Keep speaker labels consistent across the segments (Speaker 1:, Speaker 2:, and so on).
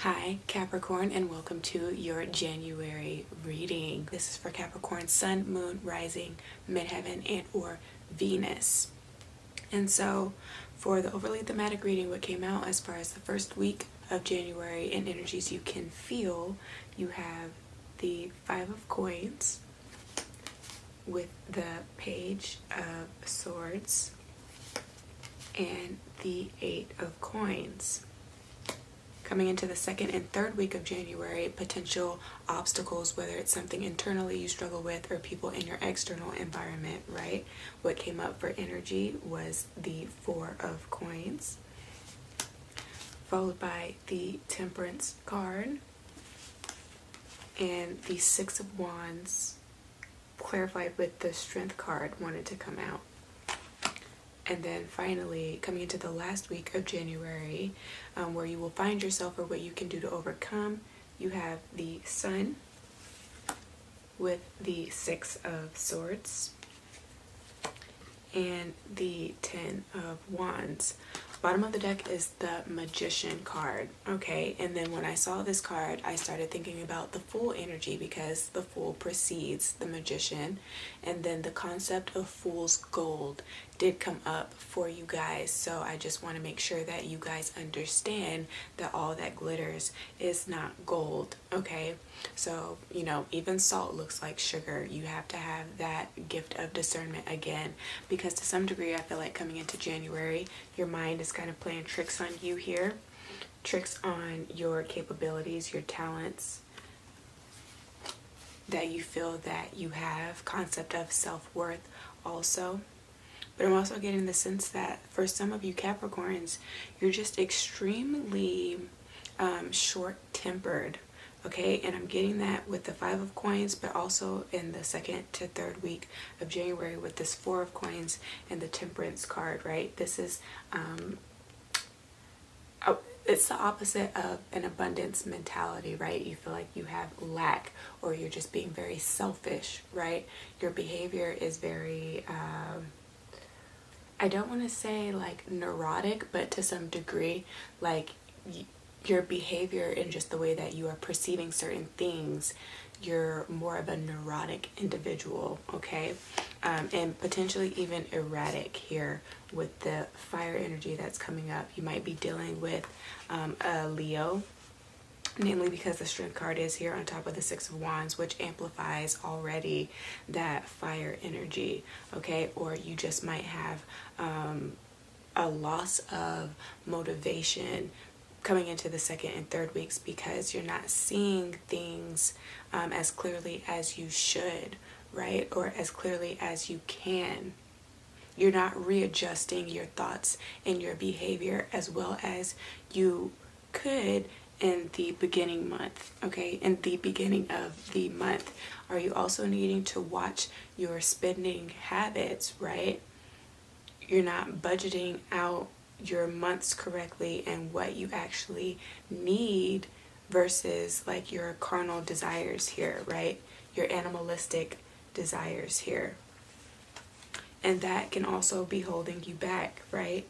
Speaker 1: Hi Capricorn, and welcome to your January reading. This is for Capricorn Sun, Moon, Rising, Midheaven, and or Venus. And so for the overly thematic reading, what came out as far as the first week of January and energies you can feel, you have the Five of Coins with the Page of Swords and the Eight of Coins. Coming into the second and third week of January, potential obstacles, whether it's something internally you struggle with or people in your external environment, right? What came up for energy was the Four of Coins, followed by the Temperance card and the Six of Wands, clarified with the Strength card wanted to come out. And then finally, coming into the last week of January, where you will find yourself or what you can do to overcome, you have the Sun with the Six of Swords and the Ten of Wands. Bottom of the deck is the Magician card, okay? And then when I saw this card, I started thinking about the Fool energy because the Fool precedes the Magician. And then the concept of Fool's Gold did come up for you guys. So I just want to make sure that you guys understand that all that glitters is not gold, okay? So, you know, even salt looks like sugar. You have to have that gift of discernment again, because to some degree, I feel like coming into January, your mind is kind of playing tricks on you here, tricks on your capabilities, your talents that you feel that you have, concept of self-worth also. But I'm also getting the sense that for some of you Capricorns, you're just extremely short-tempered, okay? And I'm getting that with the Five of Coins, but also in the second to third week of January with this Four of Coins and the Temperance card, right? This is it's the opposite of an abundance mentality, right? You feel like you have lack, or you're just being very selfish, right? Your behavior is very I don't want to say like neurotic, but to some degree, like your behavior and just the way that you are perceiving certain things, you're more of a neurotic individual, okay? And potentially even erratic here with the fire energy that's coming up. You might be dealing with a Leo, namely because the Strength card is here on top of the Six of Wands, which amplifies already that fire energy, okay? Or you just might have a loss of motivation coming into the second and third weeks because you're not seeing things as clearly as you should, right? Or as clearly as you can. You're not readjusting your thoughts and your behavior as well as you could in the beginning month, okay? In the beginning of the month. Are you also needing to watch your spending habits, right? You're not budgeting out your months correctly and what you actually need versus like your carnal desires here, right? Your animalistic desires here. And that can also be holding you back, right?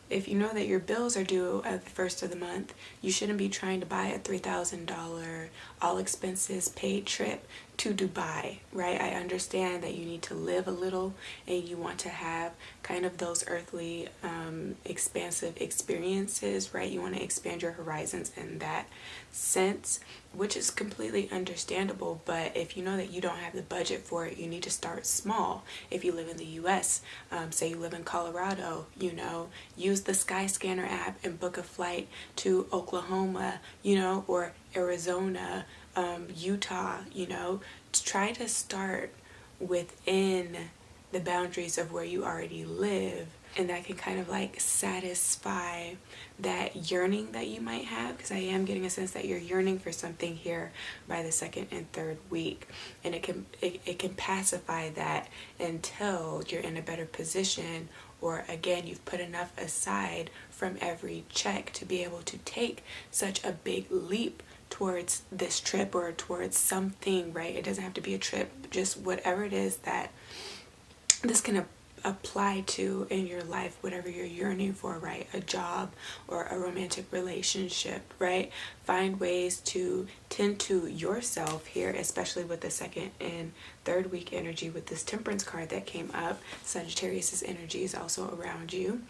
Speaker 1: If you know that your bills are due at the first of the month, you shouldn't be trying to buy a $3,000 all expenses paid trip to Dubai, right? I understand that you need to live a little and you want to have kind of those earthly expansive experiences, right? You want to expand your horizons in that sense, which is completely understandable. But if you know that you don't have the budget for it, you need to start small. If you live in the US, say you live in Colorado, you know, use the Skyscanner app and book a flight to Oklahoma, you know, or Arizona, Utah, you know, to try to start within the boundaries of where you already live, and that can kind of like satisfy that yearning that you might have, because I am getting a sense that you're yearning for something here by the second and third week, and it can pacify that until you're in a better position, or again you've put enough aside from every check to be able to take such a big leap towards this trip or towards something, right? It doesn't have to be a trip, just whatever it is that this can apply to in your life, whatever you're yearning for, right? A job or a romantic relationship, right? Find ways to tend to yourself here, especially with the second and third week energy with this Temperance card that came up. Sagittarius's energy is also around you,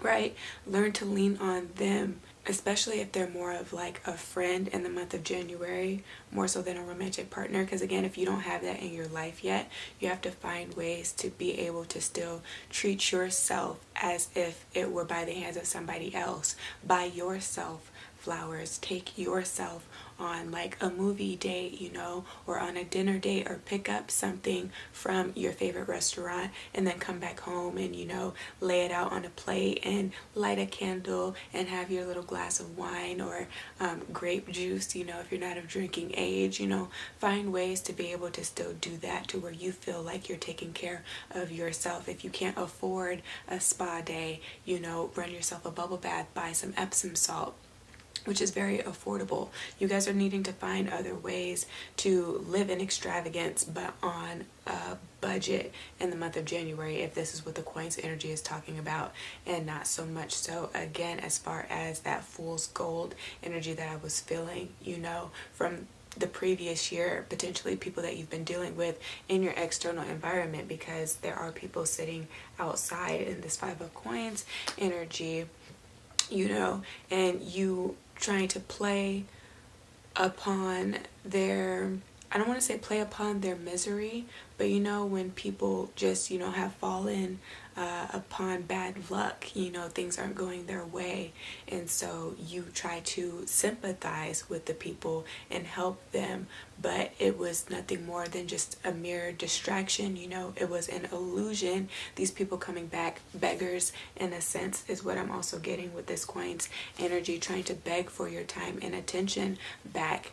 Speaker 1: right? Learn to lean on them, especially if they're more of like a friend in the month of January, more so than a romantic partner. Because again, if you don't have that in your life yet, you have to find ways to be able to still treat yourself as if it were by the hands of somebody else. Buy yourself flowers, take yourself on like a movie date, you know, or on a dinner date, or pick up something from your favorite restaurant and then come back home and, you know, lay it out on a plate and light a candle and have your little glass of wine or grape juice, you know, if you're not of drinking age, you know, find ways to be able to still do that to where you feel like you're taking care of yourself. If you can't afford a spa day, you know, run yourself a bubble bath, buy some Epsom salt, which is very affordable. You guys are needing to find other ways to live in extravagance, but on a budget in the month of January, if this is what the coins energy is talking about, and not so much so, again, as far as that fool's gold energy that I was feeling, you know, from the previous year, potentially people that you've been dealing with in your external environment, because there are people sitting outside in this Five of Coins energy, you know, and you trying to play upon their, I don't want to say play upon their misery, but you know, when people just, you know, have fallen upon bad luck, you know, things aren't going their way, and so you try to sympathize with the people and help them, but it was nothing more than just a mere distraction, you know, it was an illusion. These people coming back beggars in a sense is what I'm also getting with this coins energy, trying to beg for your time and attention back,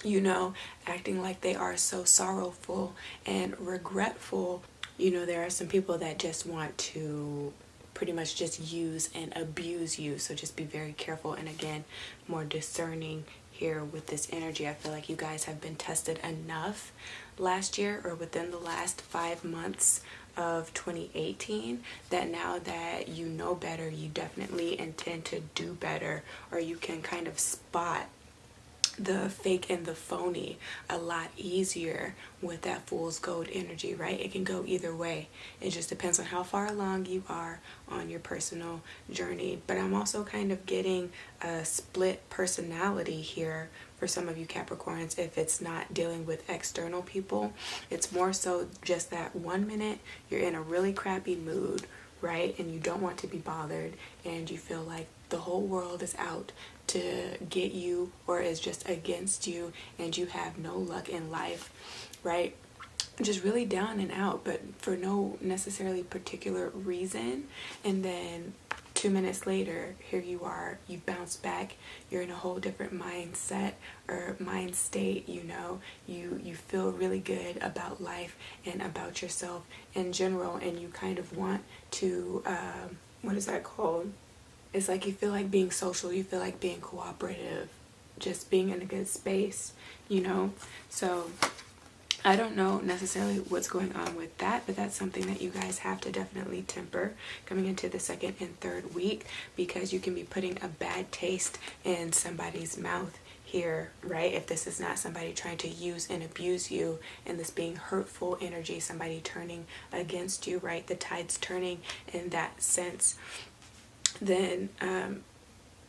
Speaker 1: you know, acting like they are so sorrowful and regretful. You know, there are some people that just want to pretty much just use and abuse you, so just be very careful, and again, more discerning here with this energy. I feel like you guys have been tested enough last year, or within the last 5 months of 2018, that now that you know better, you definitely intend to do better, or you can kind of spot the fake and the phony a lot easier with that fool's gold energy, right? It can go either way. It just depends on how far along you are on your personal journey. But I'm also kind of getting a split personality here for some of you Capricorns. If it's not dealing with external people, it's more so just that 1 minute you're in a really crappy mood, right? And you don't want to be bothered, and you feel like the whole world is out to get you or is just against you, and you have no luck in life, right? Just really down and out, but for no necessarily particular reason. And then 2 minutes later, here you are, you bounce back, you're in a whole different mindset or mind state, you know, you feel really good about life and about yourself in general, and you kind of want to, what is that called? It's like you feel like being social, you feel like being cooperative, just being in a good space, you know. So I don't know necessarily what's going on with that, but that's something that you guys have to definitely temper coming into the second and third week, because you can be putting a bad taste in somebody's mouth here, right? If this is not somebody trying to use and abuse you, and this being hurtful energy, somebody turning against you, right? The tide's turning in that sense, then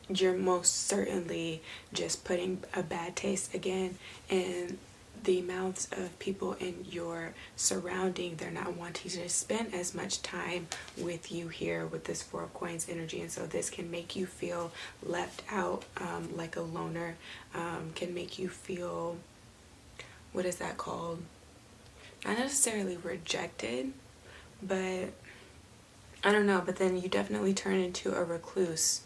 Speaker 1: you're most certainly just putting a bad taste again in the mouths of people in your surrounding. They're not wanting to spend as much time with you here with this Four of Coins energy, and so this can make you feel left out, like a loner, can make you feel, what is that called? Not necessarily rejected, but I don't know, but then you definitely turn into a recluse,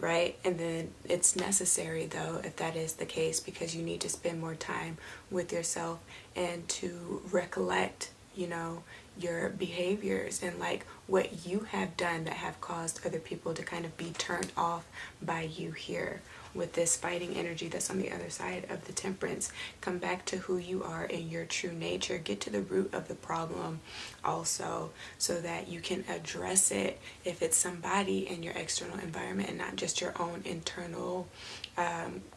Speaker 1: right? And then it's necessary though, if that is the case, because you need to spend more time with yourself and to recollect, you know, your behaviors and like what you have done that have caused other people to kind of be turned off by you here. With this fighting energy that's on the other side of the Temperance, come back to who you are in your true nature. Get to the root of the problem also, so that you can address it if it's somebody in your external environment and not just your own internal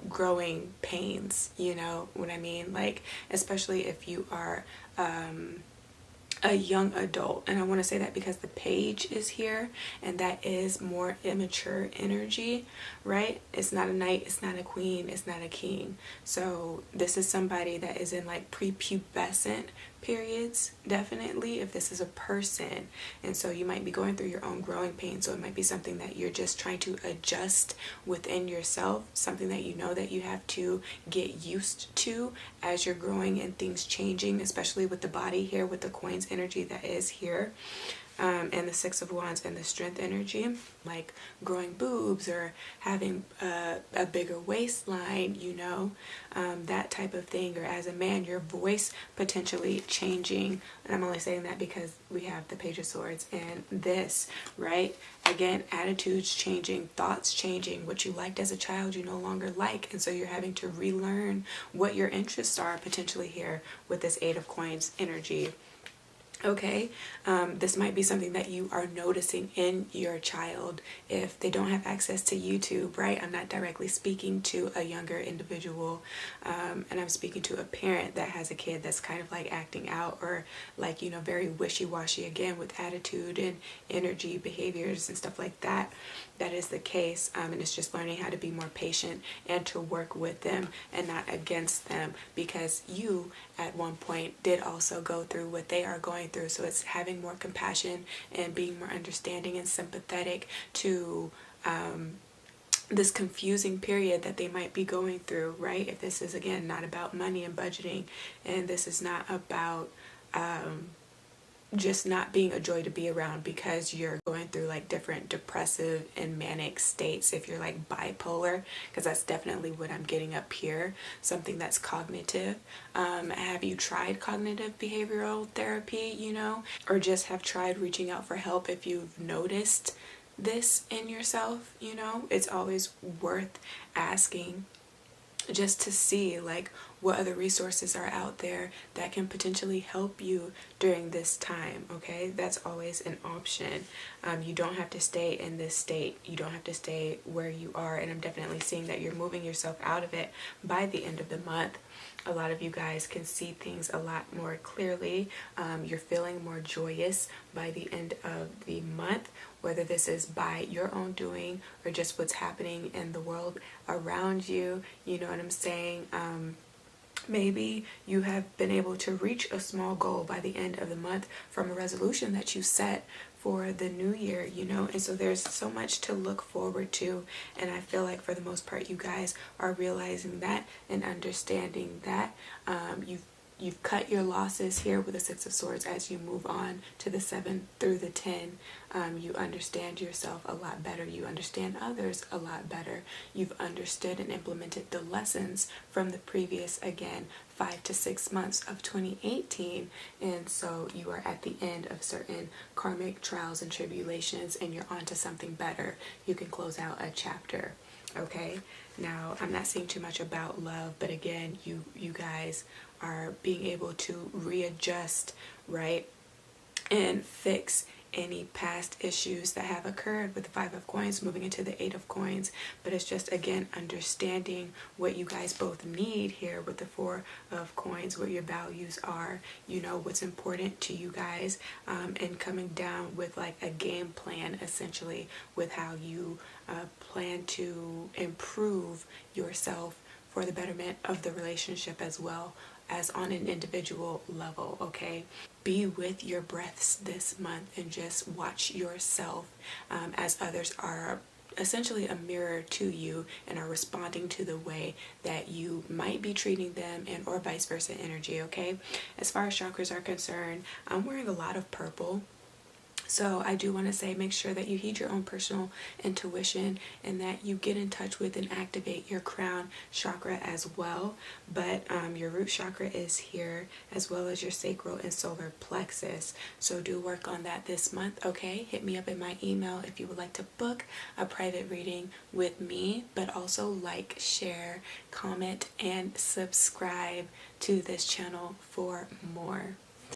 Speaker 1: growing pains. You know what I mean? Like, especially if you are a young adult. And I want to say that because the page is here, and that is more immature energy, right? It's not a knight, it's not a queen, it's not a king. So this is somebody that is in like prepubescent periods, definitely, if this is a person. And so you might be going through your own growing pain. So it might be something that you're just trying to adjust within yourself, something that you know that you have to get used to as you're growing and things changing, especially with the body here, with the coins energy that is here. And the Six of Wands and the Strength energy, like growing boobs or having a bigger waistline, you know, that type of thing. Or as a man, your voice potentially changing. And I'm only saying that because we have the Page of Swords and this, right? Again, attitudes changing, thoughts changing. What you liked as a child, you no longer like. And so you're having to relearn what your interests are potentially here with this Eight of Coins energy. Okay, this might be something that you are noticing in your child if they don't have access to YouTube, right? I'm not directly speaking to a younger individual, and I'm speaking to a parent that has a kid that's kind of like acting out or like, you know, very wishy-washy, again, with attitude and energy, behaviors and stuff like that. That is the case, and it's just learning how to be more patient and to work with them and not against them, because you at one point did also go through what they are going through. So it's having more compassion and being more understanding and sympathetic to this confusing period that they might be going through, right? If this is, again, not about money and budgeting, and this is not about just not being a joy to be around because you're going through like different depressive and manic states, if you're like bipolar, because that's definitely what I'm getting up here, something that's cognitive. Have you tried cognitive behavioral therapy, you know, or just have tried reaching out for help if you've noticed this in yourself? You know, it's always worth asking just to see like what other resources are out there that can potentially help you during this time. Okay, that's always an option. You don't have to stay in this state, you don't have to stay where you are, and I'm definitely seeing that you're moving yourself out of it by the end of the month. A lot of you guys can see things a lot more clearly. You're feeling more joyous by the end of the month, whether this is by your own doing or just what's happening in the world around you. You know what I'm saying? Maybe you have been able to reach a small goal by the end of the month from a resolution that you set for the new year, you know, and so there's so much to look forward to. And I feel like for the most part, you guys are realizing that and understanding that. You've cut your losses here with the Six of Swords as you move on to the 7 through the 10. You understand yourself a lot better. You understand others a lot better. You've understood and implemented the lessons from the previous, again, 5 to 6 months of 2018. And so you are at the end of certain karmic trials and tribulations, and you're on to something better. You can close out a chapter. Okay, now I'm not saying too much about love, but again, you guys are being able to readjust, right, and fix any past issues that have occurred with the Five of Coins moving into the Eight of Coins. But it's just, again, understanding what you guys both need here with the Four of Coins, what your values are, you know, what's important to you guys, and coming down with like a game plan, essentially, with how you plan to improve yourself for the betterment of the relationship as well as on an individual level. Okay, be with your breaths this month and just watch yourself as others are essentially a mirror to you and are responding to the way that you might be treating them, and or vice versa energy. Okay, as far as chakras are concerned, I'm wearing a lot of purple. So I do want to say, make sure that you heed your own personal intuition and that you get in touch with and activate your crown chakra as well. But your root chakra is here, as well as your sacral and solar plexus. So do work on that this month, okay? Hit me up in my email if you would like to book a private reading with me, but also like, share, comment, and subscribe to this channel for more.